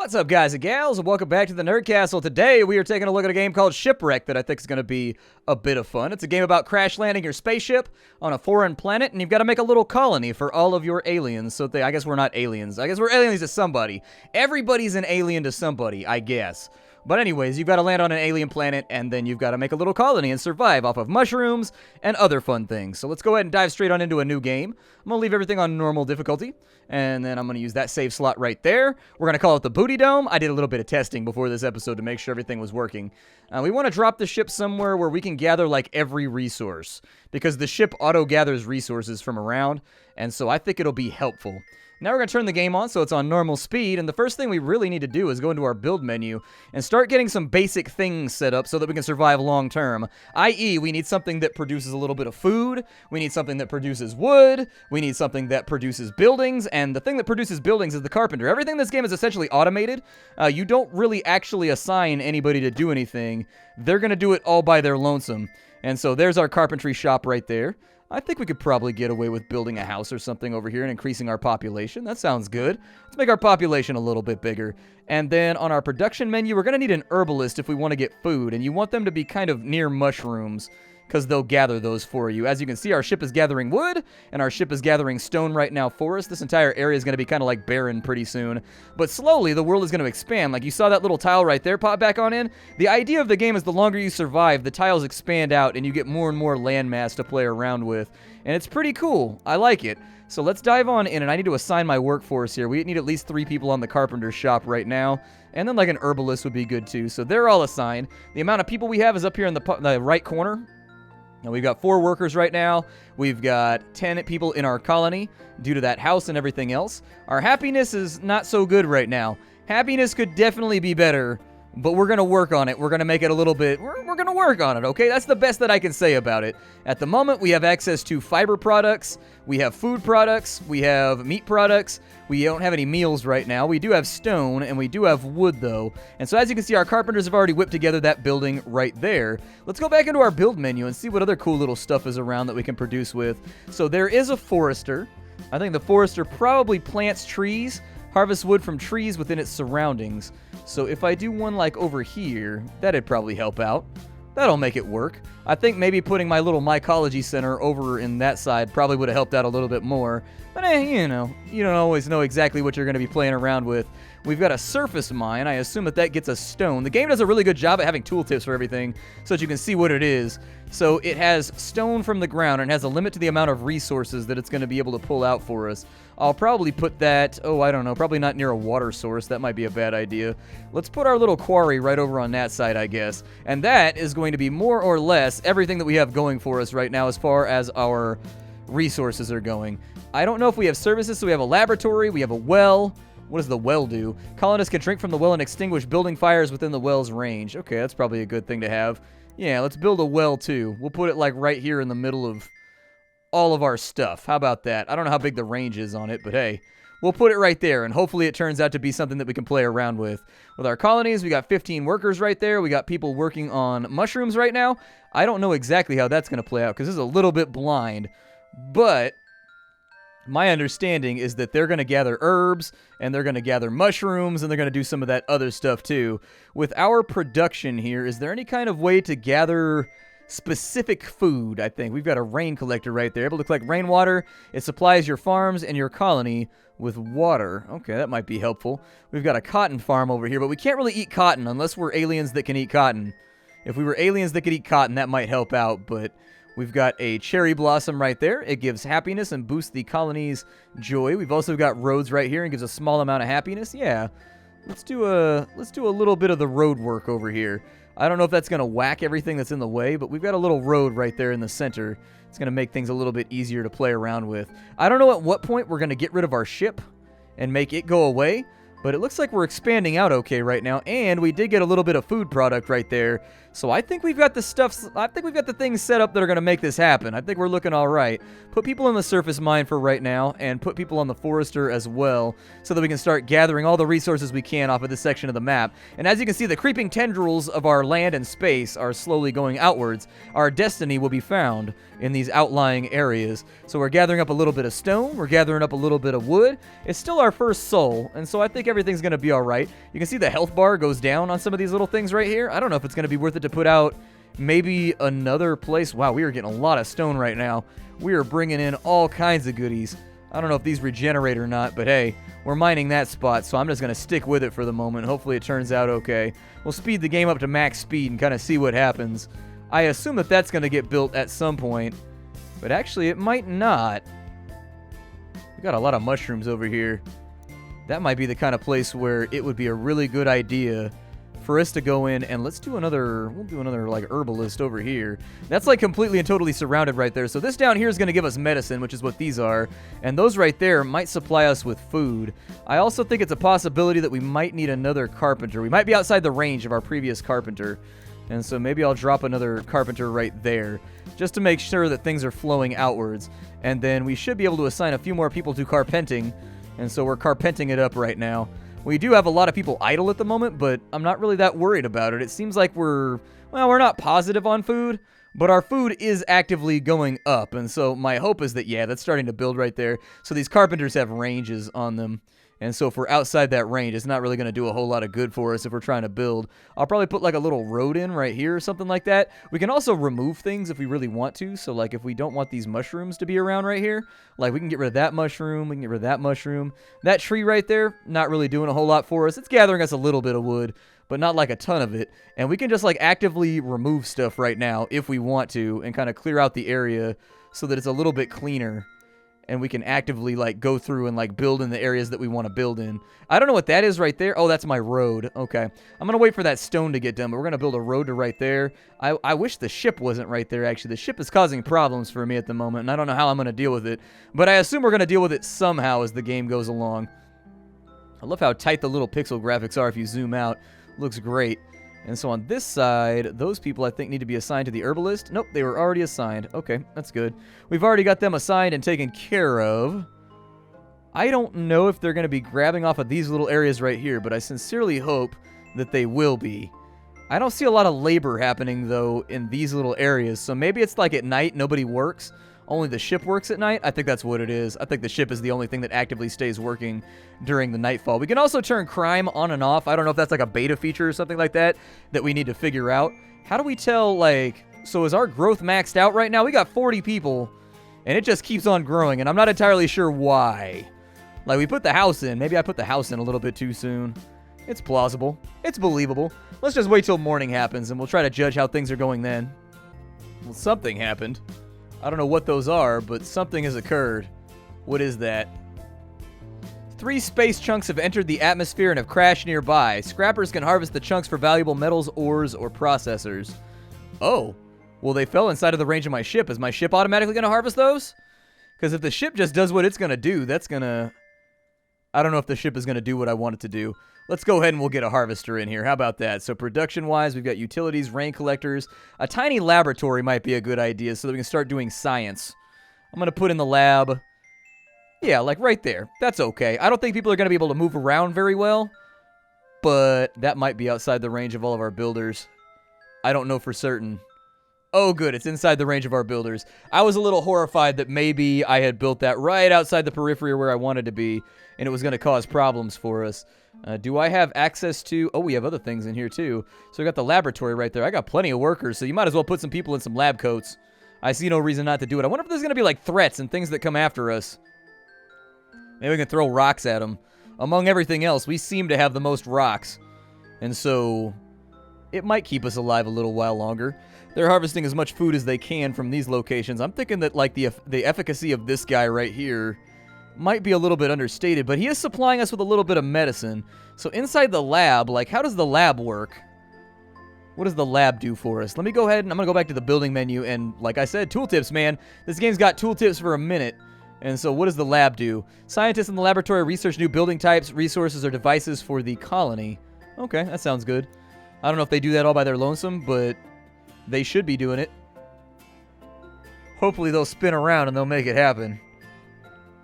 What's up, guys and gals, and welcome back to the Nerd Castle. Today, we are taking a look at a game called Shipwreck that I think is going to be a bit of fun. It's a game about crash landing your spaceship on a foreign planet, and you've got to make a little colony for all of your aliens. So I guess we're not aliens. I guess we're aliens to somebody. Everybody's an alien to somebody, I guess. But anyways, you've got to land on an alien planet, and then you've got to make a little colony and survive off of mushrooms and other fun things. So let's go ahead and dive straight on into a new game. I'm going to leave everything on normal difficulty, and then I'm going to use that save slot right there. We're going to call it the Booty Dome. I did a little bit of testing before this episode to make sure everything was working. We want to drop the ship somewhere where we can gather, like, every resource, because the ship auto-gathers resources from around, and so I think it'll be helpful. Now we're going to turn the game on so it's on normal speed, and the first thing we really need to do is go into our build menu and start getting some basic things set up so that we can survive long term. I.e., we need something that produces a little bit of food, we need something that produces wood, we need something that produces buildings, and the thing that produces buildings is the carpenter. Everything in this game is essentially automated. You don't really actually assign anybody to do anything. They're going to do it all by their lonesome. And so there's our carpentry shop right there. I think we could probably get away with building a house or something over here and increasing our population. That sounds good. Let's make our population a little bit bigger. And then on our production menu, we're going to need an herbalist if we want to get food. And you want them to be kind of near mushrooms, because they'll gather those for you. As you can see, our ship is gathering wood, and our ship is gathering stone right now for us. This entire area is going to be kind of like barren pretty soon. But slowly, the world is going to expand. Like you saw that little tile right there pop back on in. The idea of the game is the longer you survive, the tiles expand out, and you get more and more landmass to play around with. And it's pretty cool. I like it. So let's dive on in, and I need to assign my workforce here. We need at least 3 people on the carpenter shop right now. And then like an herbalist would be good too. So they're all assigned. The amount of people we have is up here in the right corner. Now, we've got 4 workers right now. We've got 10 people in our colony due to that house and everything else. Our happiness is not so good right now. Happiness could definitely be better, but we're going to work on it. We're going to make it a little bit... We're going to work on it, okay? That's the best that I can say about it. At the moment, we have access to fiber products. We have food products. We have meat products. We don't have any meals right now. We do have stone, and we do have wood, though. And so as you can see, our carpenters have already whipped together that building right there. Let's go back into our build menu and see what other cool little stuff is around that we can produce with. So there is a forester. I think the forester probably plants trees, harvests wood from trees within its surroundings. So if I do one like over here, that'd probably help out. That'll make it work. I think maybe putting my little mycology center over in that side probably would have helped out a little bit more. But you know, you don't always know exactly what you're going to be playing around with. We've got a surface mine. I assume that gets us stone. The game does a really good job at having tooltips for everything so that you can see what it is. So it has stone from the ground and has a limit to the amount of resources that it's going to be able to pull out for us. I'll probably put that, I don't know, probably not near a water source. That might be a bad idea. Let's put our little quarry right over on that side, I guess. And that is going to be more or less everything that we have going for us right now as far as our resources are going. I don't know if we have services, so we have a laboratory, we have a well. What does the well do? Colonists can drink from the well and extinguish building fires within the well's range. Okay, that's probably a good thing to have. Yeah, let's build a well, too. We'll put it, like, right here in the middle of all of our stuff. How about that? I don't know how big the range is on it, but hey, we'll put it right there, and hopefully it turns out to be something that we can play around with. With our colonies, we got 15 workers right there. We got people working on mushrooms right now. I don't know exactly how that's going to play out, because this is a little bit blind, but my understanding is that they're going to gather herbs, and they're going to gather mushrooms, and they're going to do some of that other stuff too. With our production here, is there any kind of way to gather specific food? I think we've got a rain collector right there, able to collect rainwater. It supplies your farms and your colony with water. Okay, that might be helpful. We've got a cotton farm over here, but we can't really eat cotton unless we're aliens that can eat cotton. If we were aliens that could eat cotton, that might help out, but we've got a cherry blossom right there. It gives happiness and boosts the colony's joy. We've also got roads right here and gives a small amount of happiness. Yeah, let's do a little bit of the road work over here. I don't know if that's going to whack everything that's in the way, but we've got a little road right there in the center. It's going to make things a little bit easier to play around with. I don't know at what point we're going to get rid of our ship and make it go away, but it looks like we're expanding out okay right now, and we did get a little bit of food product right there. So I think we've got the stuff, I think we've got the things set up that are going to make this happen. I think we're looking all right. Put people in the surface mine for right now, and put people on the forester as well, so that we can start gathering all the resources we can off of this section of the map. And as you can see, the creeping tendrils of our land and space are slowly going outwards. Our destiny will be found in these outlying areas. So we're gathering up a little bit of stone, we're gathering up a little bit of wood. It's still our first soul, and so I think everything's going to be all right. You can see the health bar goes down on some of these little things right here. I don't know if it's going to be worth it to put out maybe another place. Wow, we are getting a lot of stone right now. We are bringing in all kinds of goodies. I don't know if these regenerate or not, but hey, we're mining that spot, so I'm just going to stick with it for the moment. Hopefully it turns out okay. We'll speed the game up to max speed and kind of see what happens. I assume that that's going to get built at some point, but actually it might not. We got a lot of mushrooms over here. That might be the kind of place where it would be a really good idea for us to go in and we'll do another like herbalist over here. That's like completely and totally surrounded right there. So this down here is going to give us medicine, which is what these are. And those right there might supply us with food. I also think it's a possibility that we might need another carpenter. We might be outside the range of our previous carpenter. And so maybe I'll drop another carpenter right there just to make sure that things are flowing outwards. And then we should be able to assign a few more people to carpenting. And so we're carpenting it up right now. We do have a lot of people idle at the moment, but I'm not really that worried about it. It seems like we're not positive on food, but our food is actively going up. And so my hope is that, yeah, that's starting to build right there. So these carpenters have ranges on them. And so if we're outside that range, it's not really going to do a whole lot of good for us if we're trying to build. I'll probably put like a little road in right here or something like that. We can also remove things if we really want to. So like if we don't want these mushrooms to be around right here, like we can get rid of that mushroom, we can get rid of that mushroom. That tree right there, not really doing a whole lot for us. It's gathering us a little bit of wood, but not like a ton of it. And we can just like actively remove stuff right now if we want to and kind of clear out the area so that it's a little bit cleaner. And we can actively, like, go through and, like, build in the areas that we want to build in. I don't know what that is right there. Oh, that's my road. Okay. I'm going to wait for that stone to get done, but we're going to build a road to right there. I wish the ship wasn't right there, actually. The ship is causing problems for me at the moment, and I don't know how I'm going to deal with it. But I assume we're going to deal with it somehow as the game goes along. I love how tight the little pixel graphics are if you zoom out. Looks great. And so on this side, those people I think need to be assigned to the herbalist. Nope, they were already assigned. Okay, that's good. We've already got them assigned and taken care of. I don't know if they're going to be grabbing off of these little areas right here, but I sincerely hope that they will be. I don't see a lot of labor happening, though, in these little areas. So maybe it's like at night, nobody works. Only the ship works at night? I think that's what it is. I think the ship is the only thing that actively stays working during the nightfall. We can also turn crime on and off. I don't know if that's like a beta feature or something like that we need to figure out. How do we tell, like... So is our growth maxed out right now? We got 40 people, and it just keeps on growing, and I'm not entirely sure why. Like, we put the house in. Maybe I put the house in a little bit too soon. It's plausible. It's believable. Let's just wait till morning happens, and we'll try to judge how things are going then. Well, something happened. I don't know what those are, but something has occurred. What is that? 3 space chunks have entered the atmosphere and have crashed nearby. Scrappers can harvest the chunks for valuable metals, ores, or processors. Oh. Well, they fell inside of the range of my ship. Is my ship automatically going to harvest those? Because if the ship just does what it's going to do, that's going to... I don't know if the ship is going to do what I want it to do. Let's go ahead and we'll get a harvester in here. How about that? So production-wise, we've got utilities, rain collectors. A tiny laboratory might be a good idea so that we can start doing science. I'm going to put in the lab. Yeah, like right there. That's okay. I don't think people are going to be able to move around very well, but that might be outside the range of all of our builders. I don't know for certain. Oh, good. It's inside the range of our builders. I was a little horrified that maybe I had built that right outside the periphery where I wanted to be, and it was going to cause problems for us. Do I have access to... Oh, we have other things in here, too. So we got the laboratory right there. I got plenty of workers, so you might as well put some people in some lab coats. I see no reason not to do it. I wonder if there's going to be, like, threats and things that come after us. Maybe we can throw rocks at them. Among everything else, we seem to have the most rocks. And so... it might keep us alive a little while longer. They're harvesting as much food as they can from these locations. I'm thinking that, like, the efficacy of this guy right here might be a little bit understated, but he is supplying us with a little bit of medicine. So inside the lab, like, how does the lab work? What does the lab do for us? Let me go ahead and I'm going to go back to the building menu, and like I said, tooltips, man. This game's got tooltips for a minute. And so what does the lab do? Scientists in the laboratory research new building types, resources, or devices for the colony. Okay, that sounds good. I don't know if they do that all by their lonesome, but they should be doing it. Hopefully they'll spin around and they'll make it happen.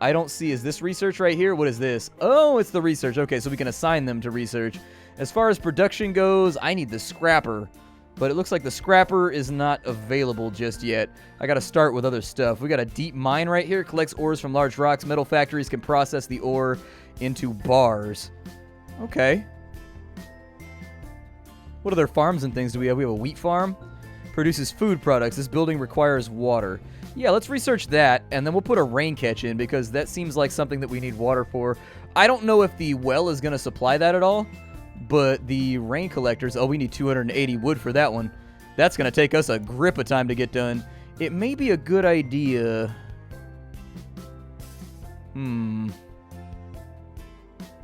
I don't see... Is this research right here? What is this? Oh, it's the research. Okay, so we can assign them to research. As far as production goes, I need the scrapper. But it looks like the scrapper is not available just yet. I got to start with other stuff. We got a deep mine right here. Collects ores from large rocks. Metal factories can process the ore into bars. Okay. What other farms and things do we have? We have a wheat farm. Produces food products. This building requires water. Yeah, let's research that, and then we'll put a rain catch in, because that seems like something that we need water for. I don't know if the well is going to supply that at all, but the rain collectors... Oh, we need 280 wood for that one. That's going to take us a grip of time to get done. It may be a good idea...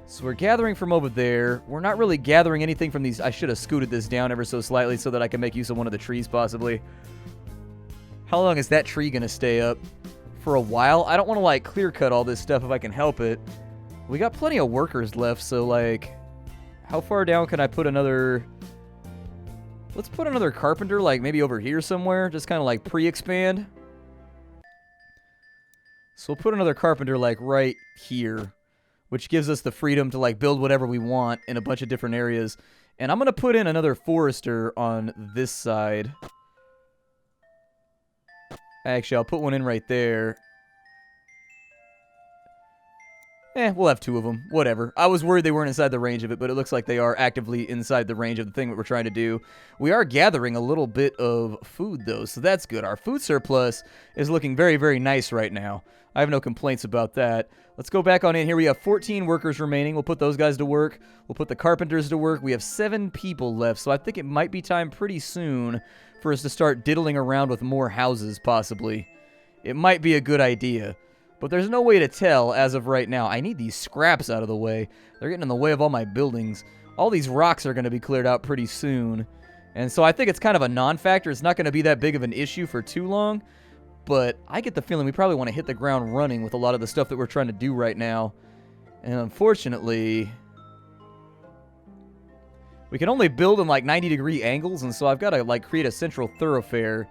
So we're gathering from over there. We're not really gathering anything from these. I should have scooted this down ever so slightly so that I can make use of one of the trees, possibly. How long is that tree going to stay up? For a while? I don't want to, like, clear cut all this stuff if I can help it. We got plenty of workers left, so, like... How far down can I put another... Let's put another carpenter, like, maybe over here somewhere. Just kind of, like, pre-expand. So we'll put another carpenter, like, right here, which gives us the freedom to, like, build whatever we want in a bunch of different areas. And I'm going to put in another forester on this side. Actually, I'll put one in right there. We'll have two of them. Whatever. I was worried they weren't inside the range of it, but it looks like they are actively inside the range of the thing that we're trying to do. We are gathering a little bit of food, though, so that's good. Our food surplus is looking very, very nice right now. I have no complaints about that. Let's go back on in here. We have 14 workers remaining. We'll put those guys to work. We'll put the carpenters to work. We have 7 people left, so I think it might be time pretty soon for us to start diddling around with more houses, possibly. It might be a good idea. But there's no way to tell as of right now. I need these scraps out of the way. They're getting in the way of all my buildings. All these rocks are going to be cleared out pretty soon. And so I think it's kind of a non-factor. It's not going to be that big of an issue for too long. But I get the feeling we probably want to hit the ground running with a lot of the stuff that we're trying to do right now. And unfortunately, we can only build in like 90-degree angles. And so I've got to like create a central thoroughfare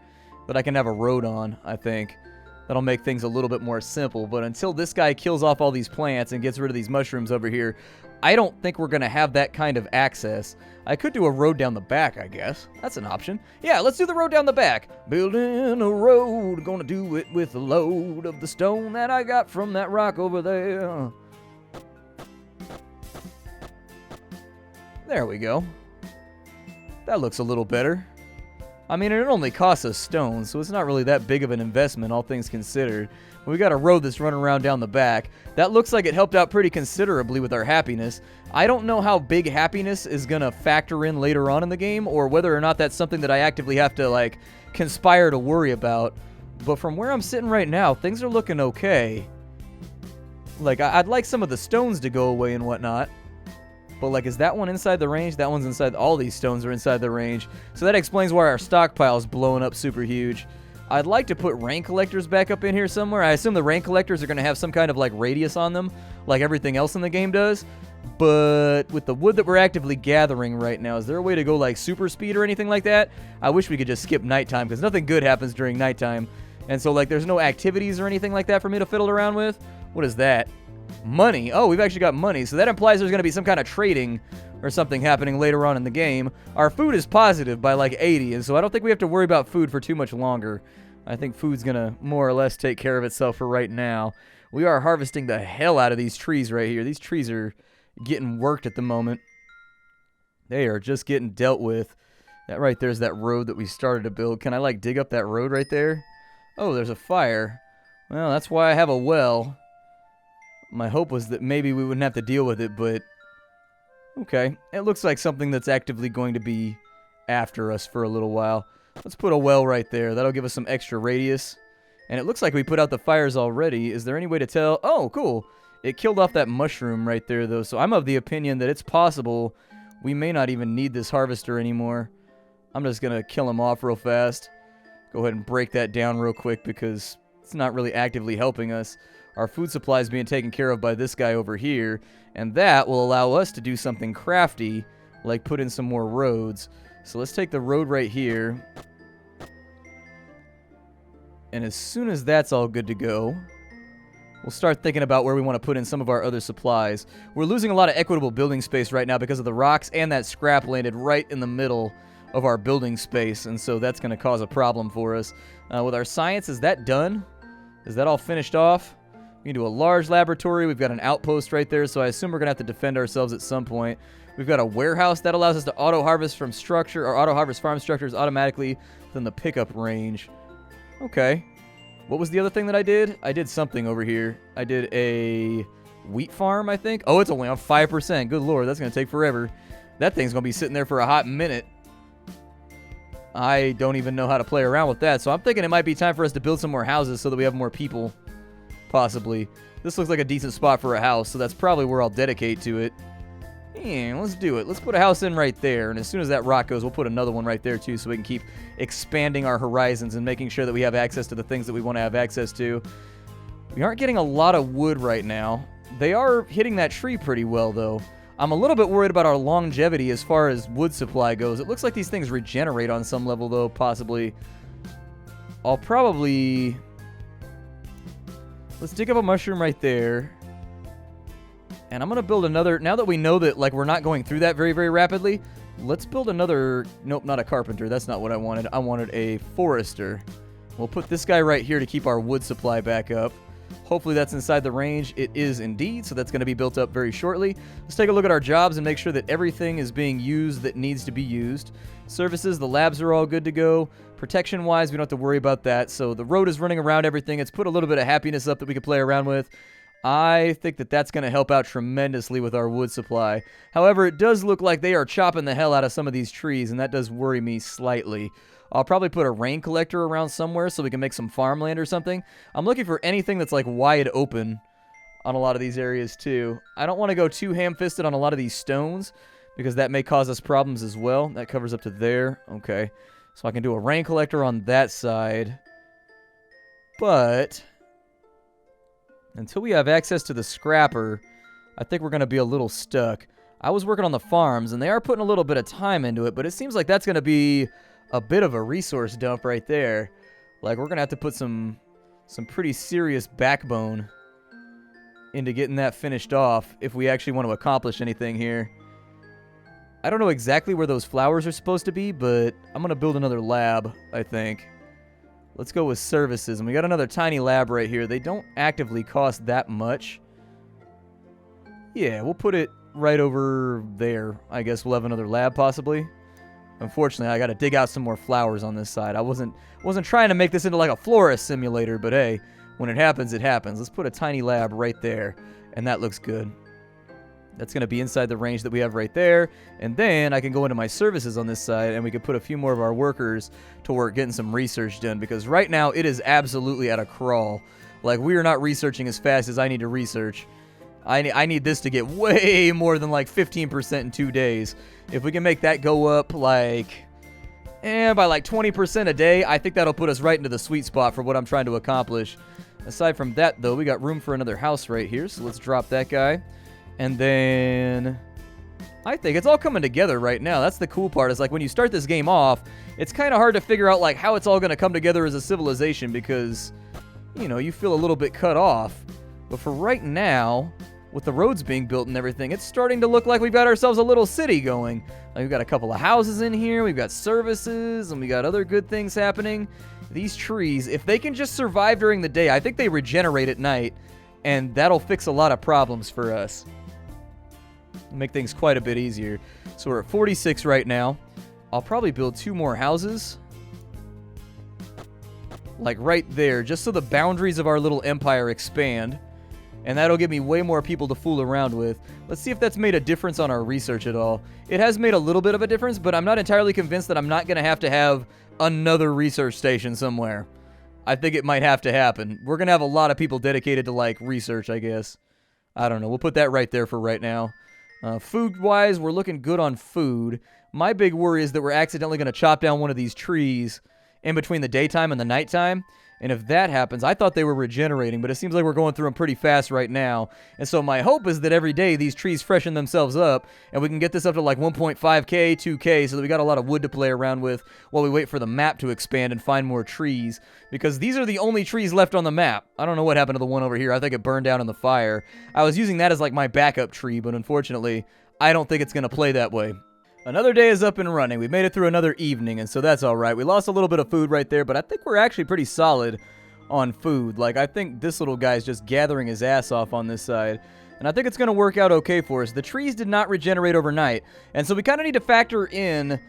that I can have a road on, I think. That'll make things a little bit more simple. But until this guy kills off all these plants and gets rid of these mushrooms over here, I don't think we're going to have that kind of access. I could do a road down the back, I guess. That's an option. Yeah, let's do the road down the back. Building a road, gonna do it with a load of the stone that I got from that rock over there. There we go. That looks a little better. I mean, it only costs us stone, so it's not really that big of an investment, all things considered. We got a road that's running around down the back. That looks like it helped out pretty considerably with our happiness. I don't know how big happiness is going to factor in later on in the game, or whether or not that's something that I actively have to, like, conspire to worry about. But from where I'm sitting right now, things are looking okay. Like, I'd like some of the stones to go away and whatnot. But, like, is that one inside the range? That one's inside. All these stones are inside the range. So that explains why our stockpile's blowing up super huge. I'd like to put rain collectors back up in here somewhere. I assume the rain collectors are going to have some kind of, like, radius on them, like everything else in the game does. But with the wood that we're actively gathering right now, is there a way to go, like, super speed or anything like that? I wish we could just skip nighttime, because nothing good happens during nighttime. And so, like, there's no activities or anything like that for me to fiddle around with. What is that? Money. Oh, we've actually got money. So that implies there's going to be some kind of trading or something happening later on in the game. Our food is positive by like 80, and so I don't think we have to worry about food for too much longer. I think food's going to more or less take care of itself for right now. We are harvesting the hell out of these trees right here. These trees are getting worked at the moment. They are just getting dealt with. That right there is that road that we started to build. Can I like dig up that road right there? Oh, there's a fire. Well, that's why I have a well. My hope was that maybe we wouldn't have to deal with it, but okay. It looks like something that's actively going to be after us for a little while. Let's put a well right there. That'll give us some extra radius. And it looks like we put out the fires already. Is there any way to tell? Oh, cool. It killed off that mushroom right there, though. So I'm of the opinion that it's possible we may not even need this harvester anymore. I'm just going to kill him off real fast. Go ahead and break that down real quick because it's not really actively helping us. Our food supply is being taken care of by this guy over here, and that will allow us to do something crafty, like put in some more roads. So let's take the road right here, and as soon as that's all good to go, we'll start thinking about where we want to put in some of our other supplies. We're losing a lot of equitable building space right now because of the rocks, and that scrap landed right in the middle of our building space, and so that's going to cause a problem for us. With our science, is that done? Is that all finished off? We can do a large laboratory. We've got an outpost right there, so I assume we're going to have to defend ourselves at some point. We've got a warehouse that allows us to auto-harvest from structure, or auto-harvest farm structures automatically within the pickup range. Okay. What was the other thing that I did? I did something over here. I did a wheat farm, I think. Oh, it's only on 5%. Good lord, that's going to take forever. That thing's going to be sitting there for a hot minute. I don't even know how to play around with that, so I'm thinking it might be time for us to build some more houses so that we have more people, possibly. This looks like a decent spot for a house, so that's probably where I'll dedicate to it. Yeah, let's do it. Let's put a house in right there, and as soon as that rock goes, we'll put another one right there, too, so we can keep expanding our horizons and making sure that we have access to the things that we want to have access to. We aren't getting a lot of wood right now. They are hitting that tree pretty well, though. I'm a little bit worried about our longevity as far as wood supply goes. It looks like these things regenerate on some level, though, possibly. I'll probably... Let's dig up a mushroom right there. And I'm going to build another... Now that we know that, like, we're not going through that very, very rapidly, let's build another... Nope, not a carpenter. That's not what I wanted. I wanted a forester. We'll put this guy right here to keep our wood supply back up. Hopefully that's inside the range. It is indeed, so that's going to be built up very shortly. Let's take a look at our jobs and make sure that everything is being used that needs to be used. Services, the labs are all good to go. Protection-wise, we don't have to worry about that. So the road is running around everything. It's put a little bit of happiness up that we can play around with. I think that that's going to help out tremendously with our wood supply. However, it does look like they are chopping the hell out of some of these trees, and that does worry me slightly. I'll probably put a rain collector around somewhere so we can make some farmland or something. I'm looking for anything that's like wide open on a lot of these areas too. I don't want to go too ham-fisted on a lot of these stones because that may cause us problems as well. That covers up to there. Okay. So I can do a rain collector on that side. But until we have access to the scrapper, I think we're going to be a little stuck. I was working on the farms and they are putting a little bit of time into it, but it seems like that's going to be a bit of a resource dump right there. Like, we're going to have to put some pretty serious backbone into getting that finished off if we actually want to accomplish anything here. I don't know exactly where those flowers are supposed to be, but I'm going to build another lab, I think. Let's go with services. And we got another tiny lab right here. They don't actively cost that much. Yeah, we'll put it right over there. I guess we'll have another lab possibly. Unfortunately, I got to dig out some more flowers on this side. I wasn't trying to make this into like a florist simulator, but hey, when it happens, it happens. Let's put a tiny lab right there, and that looks good. That's going to be inside the range that we have right there, and then I can go into my services on this side, and we can put a few more of our workers to work getting some research done, because right now it is absolutely at a crawl. Like, we are not researching as fast as I need to research. I need this to get way more than like 15% in 2 days. If we can make that go up like, by like 20% a day, I think that'll put us right into the sweet spot for what I'm trying to accomplish. Aside from that, though, we got room for another house right here, so let's drop that guy. And then I think it's all coming together right now. That's the cool part. Is like when you start this game off, it's kind of hard to figure out like how it's all going to come together as a civilization because, you know, you feel a little bit cut off. But for right now, with the roads being built and everything, it's starting to look like we've got ourselves a little city going. Like, we've got a couple of houses in here, we've got services, and we got other good things happening. These trees, if they can just survive during the day, I think they regenerate at night, and that'll fix a lot of problems for us. Make things quite a bit easier. So we're at 46 right now. I'll probably build 2 more houses. Like right there, just so the boundaries of our little empire expand. And that'll give me way more people to fool around with. Let's see if that's made a difference on our research at all. It has made a little bit of a difference, but I'm not entirely convinced that I'm not going to have another research station somewhere. I think it might have to happen. We're going to have a lot of people dedicated to, like, research, I guess. I don't know. We'll put that right there for right now. Food-wise, we're looking good on food. My big worry is that we're accidentally going to chop down one of these trees in between the daytime and the nighttime. And if that happens, I thought they were regenerating, but it seems like we're going through them pretty fast right now. And so my hope is that every day these trees freshen themselves up, and we can get this up to like 1.5K, 2K, so that we got a lot of wood to play around with while we wait for the map to expand and find more trees. Because these are the only trees left on the map. I don't know what happened to the one over here. I think it burned down in the fire. I was using that as like my backup tree, but unfortunately, I don't think it's going to play that way. Another day is up and running. We made it through another evening, and so that's all right. We lost a little bit of food right there, but I think we're actually pretty solid on food. Like, I think this little guy's just gathering his ass off on this side. And I think it's going to work out okay for us. The trees did not regenerate overnight. And so we kind of need to factor in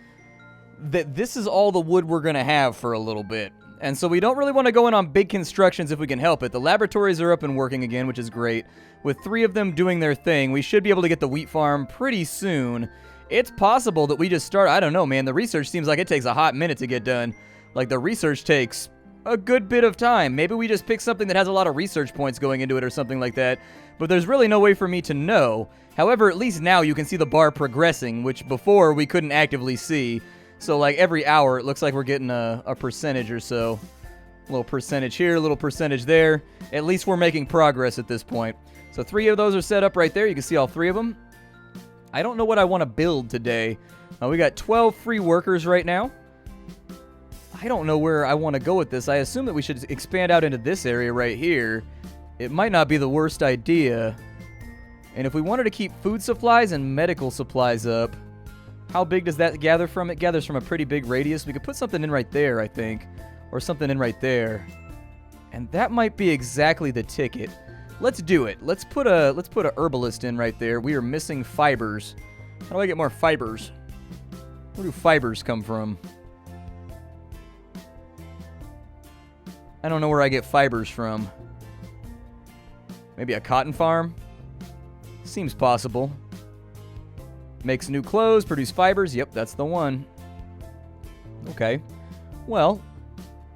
that this is all the wood we're going to have for a little bit. And so we don't really want to go in on big constructions if we can help it. The laboratories are up and working again, which is great. With 3 of them doing their thing, we should be able to get the wheat farm pretty soon. It's possible that we just start, I don't know, man. The research seems like it takes a hot minute to get done. Like, the research takes a good bit of time. Maybe we just pick something that has a lot of research points going into it or something like that. But there's really no way for me to know. However, at least now you can see the bar progressing, which before we couldn't actively see. So, like, every hour, it looks like we're getting a percentage or so. A little percentage here, a little percentage there. At least we're making progress at this point. So 3 of those are set up right there. You can see all 3 of them. I don't know what I want to build today. We got 12 free workers right now. I don't know where I want to go with this. I assume that we should expand out into this area right here. It might not be the worst idea. And if we wanted to keep food supplies and medical supplies up, how big does that gather from? It gathers from a pretty big radius. We could put something in right there, I think. Or something in right there. And that might be exactly the ticket. Let's do it. Let's put a herbalist in right there. We are missing fibers. How do I get more fibers? Where do fibers come from? I don't know where I get fibers from. Maybe a cotton farm? Seems possible. Makes new clothes, produce fibers. Yep, that's the one. Okay. Well,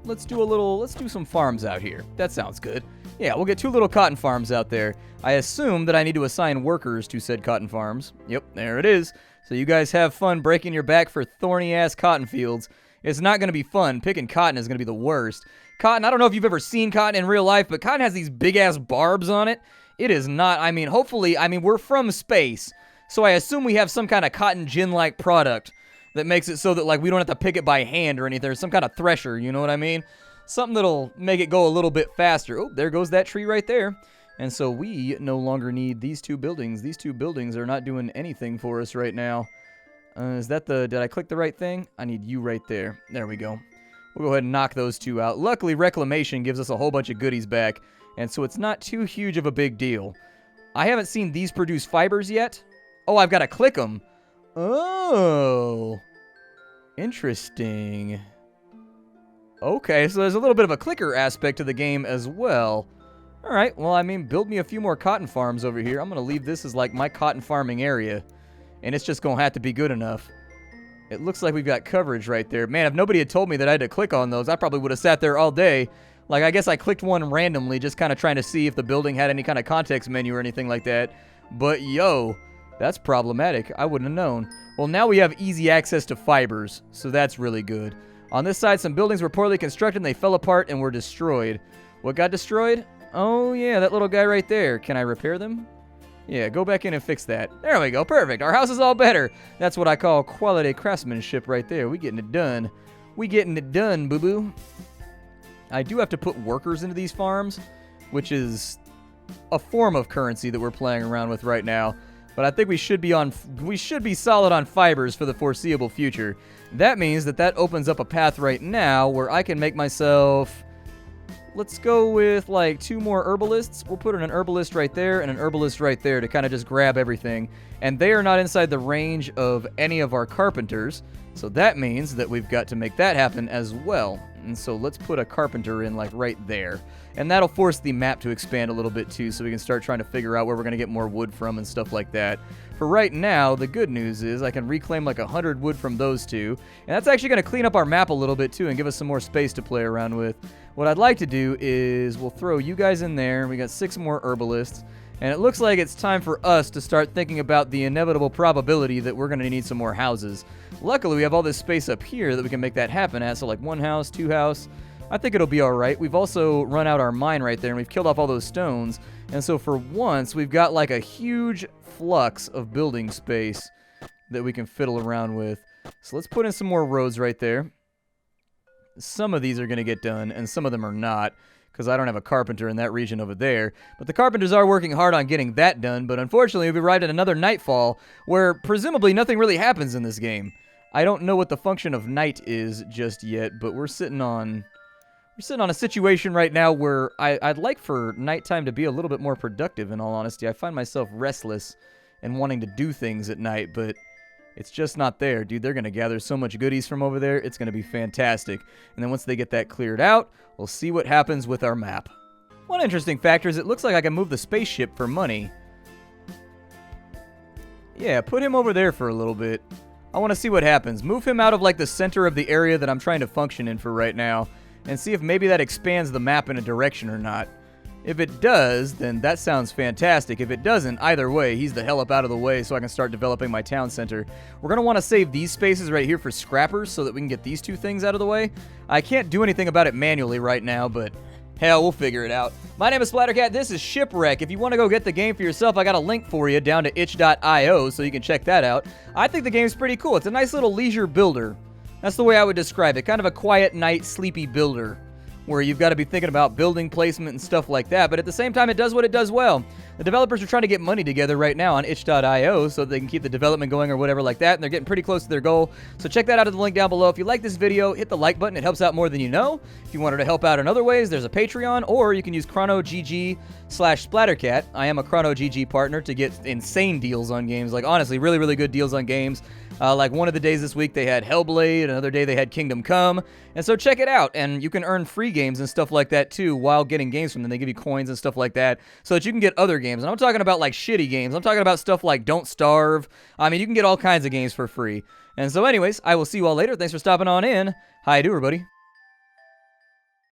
let's do some farms out here. That sounds good. Yeah, we'll get 2 little cotton farms out there. I assume that I need to assign workers to said cotton farms. Yep, there it is. So you guys have fun breaking your back for thorny-ass cotton fields. It's not going to be fun. Picking cotton is going to be the worst. Cotton, I don't know if you've ever seen cotton in real life, but cotton has these big-ass barbs on it. It is not, I mean, hopefully, we're from space, so I assume we have some kind of cotton gin-like product that makes it so that, like, we don't have to pick it by hand or anything. There's some kind of thresher, you know what I mean? Something that'll make it go a little bit faster. Oh, there goes that tree right there. And so we no longer need these 2 buildings. These 2 buildings are not doing anything for us right now. Did I click the right thing? I need you right there. There we go. We'll go ahead and knock those 2 out. Luckily, reclamation gives us a whole bunch of goodies back, and so it's not too huge of a big deal. I haven't seen these produce fibers yet. Oh, I've got to click them. Oh. Interesting. Okay, so there's a little bit of a clicker aspect to the game as well. Alright, well, build me a few more cotton farms over here. I'm going to leave this as, like, my cotton farming area. And it's just going to have to be good enough. It looks like we've got coverage right there. Man, if nobody had told me that I had to click on those, I probably would have sat there all day. Like, I guess I clicked one randomly, just kind of trying to see if the building had any kind of context menu or anything like that. But, yo, that's problematic. I wouldn't have known. Well, now we have easy access to fibers, so that's really good. On this side, some buildings were poorly constructed, and they fell apart and were destroyed. What got destroyed? Oh, yeah, that little guy right there. Can I repair them? Yeah, go back in and fix that. There we go. Perfect. Our house is all better. That's what I call quality craftsmanship right there. We getting it done. We getting it done, boo-boo. I do have to put workers into these farms, which is a form of currency that we're playing around with right now. But I think we should be solid on fibers for the foreseeable future. That means that opens up a path right now where I can make myself... Let's go with, like, 2 more herbalists. We'll put in an herbalist right there and an herbalist right there to kind of just grab everything. And they are not inside the range of any of our carpenters. So that means that we've got to make that happen as well. And so let's put a carpenter in, like, right there. And that'll force the map to expand a little bit, too, so we can start trying to figure out where we're going to get more wood from and stuff like that. For right now, the good news is I can reclaim, like, 100 wood from those 2. And that's actually going to clean up our map a little bit, too, and give us some more space to play around with. What I'd like to do is we'll throw you guys in there. We got 6 more herbalists. And it looks like it's time for us to start thinking about the inevitable probability that we're going to need some more houses. Luckily, we have all this space up here that we can make that happen at. So, like, 1 house, 2 house. I think it'll be all right. We've also run out our mine right there, and we've killed off all those stones. And so for once, we've got, like, a huge flux of building space that we can fiddle around with. So let's put in some more roads right there. Some of these are going to get done, and some of them are not, because I don't have a carpenter in that region over there. But the carpenters are working hard on getting that done, but unfortunately, we've arrived at another nightfall, where presumably nothing really happens in this game. I don't know what the function of night is just yet, but we're sitting on We're sitting on a situation right now where I'd like for nighttime to be a little bit more productive, in all honesty. I find myself restless and wanting to do things at night, but it's just not there. Dude, they're going to gather so much goodies from over there. It's going to be fantastic. And then once they get that cleared out, we'll see what happens with our map. One interesting factor is it looks like I can move the spaceship for money. Yeah, put him over there for a little bit. I want to see what happens. Move him out of like the center of the area that I'm trying to function in for right now, and see if maybe that expands the map in a direction or not. If it does, then that sounds fantastic. If it doesn't, either way, he's the hell up out of the way so I can start developing my town center. We're going to want to save these spaces right here for scrappers so that we can get these two things out of the way. I can't do anything about it manually right now, but hell, we'll figure it out. My name is Splattercat. This is Shipwreck. If you want to go get the game for yourself, I got a link for you down to itch.io so you can check that out. I think the game's pretty cool. It's a nice little leisure builder. That's the way I would describe it. Kind of a quiet night, sleepy builder, where you've got to be thinking about building placement and stuff like that, but at the same time, it does what it does well. The developers are trying to get money together right now on itch.io so they can keep the development going or whatever like that, and they're getting pretty close to their goal. So check that out at the link down below. If you like this video, hit the like button. It helps out more than you know. If you wanted to help out in other ways, there's a Patreon, or you can use ChronoGG/Splattercat. I am a ChronoGG partner to get insane deals on games. Like, honestly, really, really good deals on games. Like one of the days this week, they had Hellblade. Another day, they had Kingdom Come. And so check it out. And you can earn free games and stuff like that, too, while getting games from them. They give you coins and stuff like that so that you can get other games. And I'm talking about, like, shitty games. I'm talking about stuff like Don't Starve. I mean, you can get all kinds of games for free. And so anyways, I will see you all later. Thanks for stopping on in. Hi, do everybody.